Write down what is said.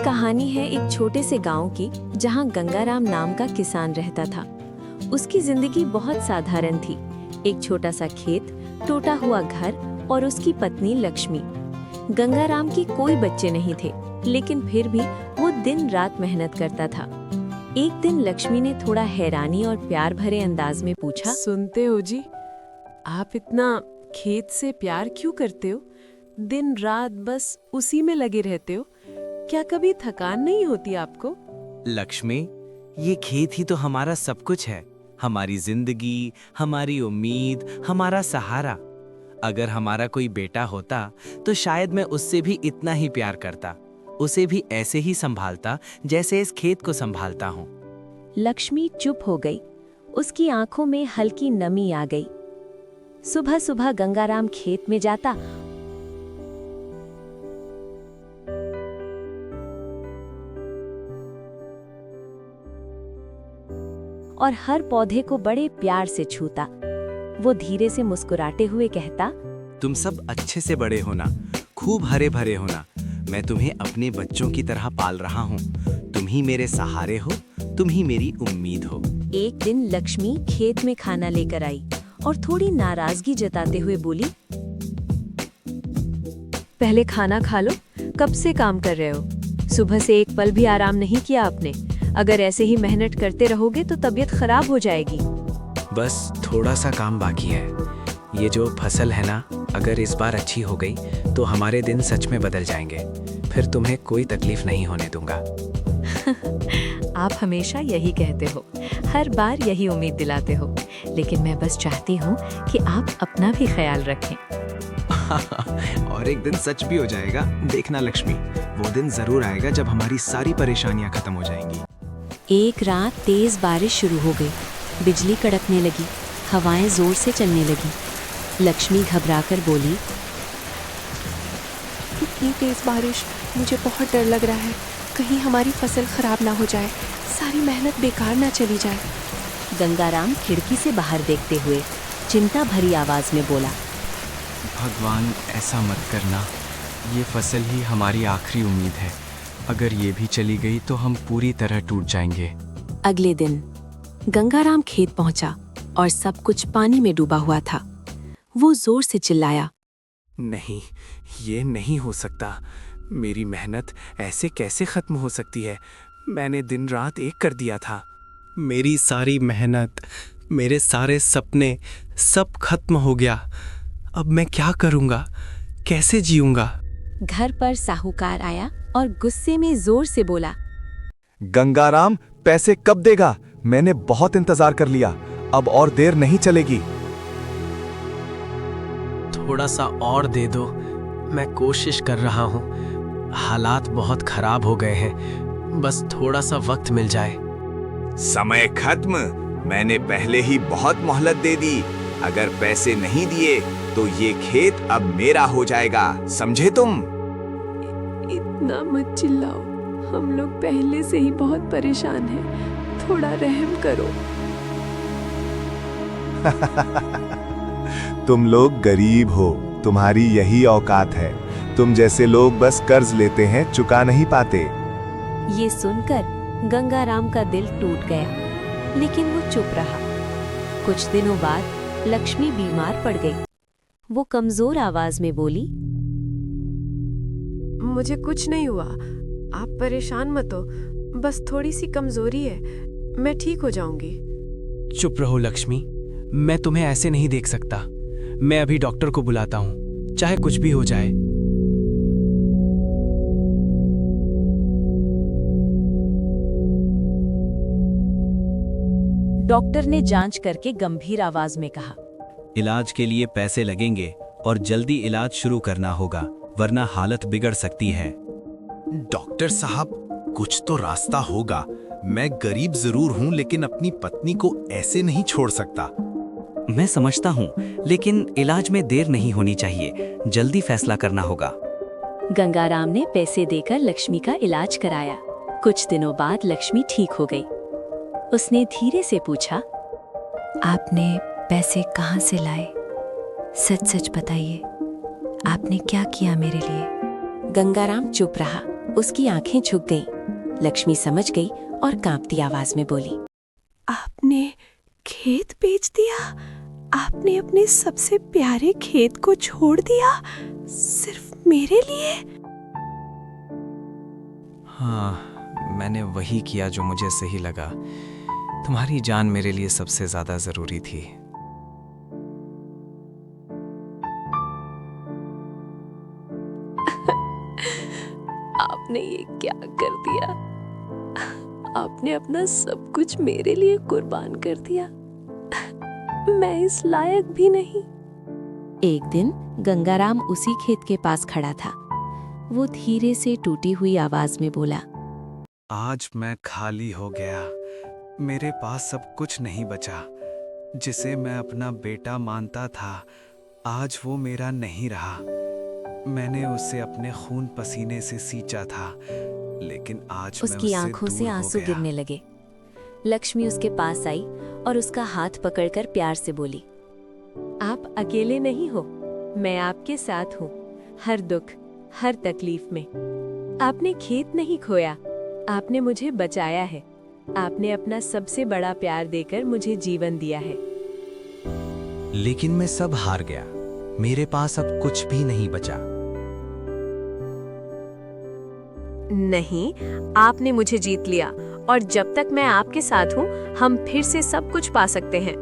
कहानी है एक छोटे से गांव की, जहां गंगाराम नाम का किसान रहता था। उसकी जिंदगी बहुत साधारण थी। एक छोटा सा खेत, टूटा हुआ घर और उसकी पत्नी लक्ष्मी। गंगाराम की कोई बच्चे नहीं थे, लेकिन फिर भी वो दिन रात मेहनत करता था। एक दिन लक्ष्मी ने थोड़ा हैरानी और प्यार भरे अंदाज में पूछा, सुनते हो जी, आप इतना खेत से प्यार क्यों करते हो? दिन रात बस उसी में लगे रहते हो। क्या कभी थकान नहीं होती आपको? लक्ष्मी, ये खेत ही तो हमारा सब कुछ है। हमारी जिंदगी, हमारी उम्मीद, हमारा सहारा। अगर हमारा कोई बेटा होता तो शायद मैं उससे भी इतना ही प्यार करता, उसे भी ऐसे ही संभालता जैसे इस खेत को संभालता हूँ। लक्ष्मी चुप हो गई। उसकी आंखों में हल्की नमी आ गई। सुबह सुबह गंगाराम खेत में जाता और हर पौधे को बड़े प्यार से छूता। वो धीरे से मुस्कुराते हुए कहता, तुम सब अच्छे से बड़े होना, खूब हरे भरे होना। मैं तुम्हें अपने बच्चों की तरह पाल रहा हूँ। तुम ही मेरे सहारे हो, तुम ही मेरी उम्मीद हो। एक दिन लक्ष्मी खेत में खाना लेकर आई और थोड़ी नाराजगी जताते हुए बोली, पहले खाना खा लो, कब से काम कर रहे हो? सुबह से एक पल भी आराम नहीं किया आपने। अगर ऐसे ही मेहनत करते रहोगे तो तबीयत खराब हो जाएगी। बस थोड़ा सा काम बाकी है। ये जो फसल है ना, अगर इस बार अच्छी हो गई तो हमारे दिन सच में बदल जाएंगे। फिर तुम्हें कोई तकलीफ नहीं होने दूंगा। आप हमेशा यही कहते हो, हर बार यही उम्मीद दिलाते हो, लेकिन मैं बस चाहती हूँ कि आप अपना भी ख्याल रखें। और एक दिन सच भी हो जाएगा, देखना लक्ष्मी। वो दिन जरूर आएगा जब हमारी सारी परेशानियां खत्म हो जाएंगी। एक रात तेज बारिश शुरू हो गई। बिजली कड़कने लगी, हवाएं जोर से चलने लगी। लक्ष्मी घबराकर बोली, इतनी तेज बारिश, मुझे बहुत डर लग रहा है। कहीं हमारी फसल खराब ना हो जाए, सारी मेहनत बेकार ना चली जाए। गंगाराम खिड़की से बाहर देखते हुए चिंता भरी आवाज में बोला, भगवान ऐसा मत करना। ये फसल ही हमारी आखिरी उम्मीद है। अगर ये भी चली गई तो हम पूरी तरह टूट जाएंगे। अगले दिन गंगाराम खेत पहुंचा और सब कुछ पानी में डूबा हुआ था। वो जोर से चिल्लाया, नहीं, ये नहीं हो सकता। मेरी मेहनत ऐसे कैसे खत्म हो सकती है? मैंने दिन रात एक कर दिया था। मेरी सारी मेहनत, मेरे सारे सपने, सब खत्म हो गया। अब मैं क्या करूंगा? कैसे जीऊंगा? घर पर साहूकार आया और गुस्से में जोर से बोला, गंगाराम, पैसे कब देगा? मैंने बहुत इंतजार कर लिया, अब और देर नहीं चलेगी। थोड़ा सा और दे दो, मैं कोशिश कर रहा हूँ। हालात बहुत खराब हो गए हैं, बस थोड़ा सा वक्त मिल जाए। समय खत्म। मैंने पहले ही बहुत मोहलत दे दी। अगर पैसे नहीं दिए तो ये खेत अब मेरा हो जाएगा, समझे तुम? इतना मत चिल्लाओ, हम लोग पहले से ही बहुत परेशान हैं। थोड़ा रहम करो। तुम लोग गरीब हो, तुम्हारी यही औकात है। तुम जैसे लोग बस कर्ज लेते हैं, चुका नहीं पाते। ये सुनकर गंगाराम का दिल टूट गया, लेकिन वो चुप रहा। कुछ दिनों बाद लक्ष्मी बीमार पड़ गई। वो कमजोर आवाज में बोली, मुझे कुछ नहीं हुआ, आप परेशान मत हो। बस थोड़ी सी कमजोरी है, मैं ठीक हो जाऊंगी। चुप रहो लक्ष्मी, मैं तुम्हें ऐसे नहीं देख सकता। मैं अभी डॉक्टर को बुलाता हूँ, चाहे कुछ भी हो जाए। डॉक्टर ने जांच करके गंभीर आवाज में कहा, इलाज के लिए पैसे लगेंगे और जल्दी इलाज शुरू करना होगा, वरना हालत बिगड़ सकती है। डॉक्टर साहब, कुछ तो रास्ता होगा। मैं गरीब जरूर हूं, लेकिन अपनी पत्नी को ऐसे नहीं छोड़ सकता। मैं समझता हूँ, लेकिन इलाज में देर नहीं होनी चाहिए। जल्दी फैसला करना होगा। गंगाराम ने पैसे देकर लक्ष्मी का इलाज कराया। कुछ दिनों बाद लक्ष्मी ठीक हो गई। उसने धीरे से पूछा, आपने पैसे कहाँ से लाए? सच सच बताइए, आपने क्या किया मेरे लिए? गंगाराम चुप रहा। उसकी आंखें झुक गईं। लक्ष्मी समझ गई और कांपती आवाज में बोली, आपने खेत बेच दिया? आपने अपने सबसे प्यारे खेत को छोड़ दिया सिर्फ मेरे लिए? हाँ, मैंने वही किया जो मुझे सही लगा। तुम्हारी जान मेरे लिए सबसे ज्यादा जरूरी थी। आपने ये क्या कर दिया? आपने अपना सब कुछ मेरे लिए कुर्बान कर दिया। मैं इस लायक भी नहीं। एक दिन गंगाराम उसी खेत के पास खड़ा था। वो धीरे से टूटी हुई आवाज में बोला, आज मैं खाली हो गया। मेरे पास सब कुछ नहीं बचा। जिसे मैं अपना बेटा मानता था, आज वो मेरा नहीं रहा। मैंने उसे अपने खून पसीने से सींचा था, लेकिन आज मैं उसकी उससे आंखों से दूर हो आंसू गया। गिरने लगे। लक्ष्मी उसके पास आई और उसका हाथ पकड़कर प्यार से बोली, आप अकेले नहीं हो, मैं आपके साथ हूँ। हर दुख, हर तकलीफ में। आपने खेत नहीं खोया, आपने मुझे बचाया है। आपने अपना सबसे बड़ा प्यार देकर मुझे जीवन दिया है। लेकिन मैं सब हार गया। मेरे पास अब कुछ भी नहीं बचा। नहीं, आपने मुझे जीत लिया और जब तक मैं आपके साथ हूँ, हम फिर से सब कुछ पा सकते हैं।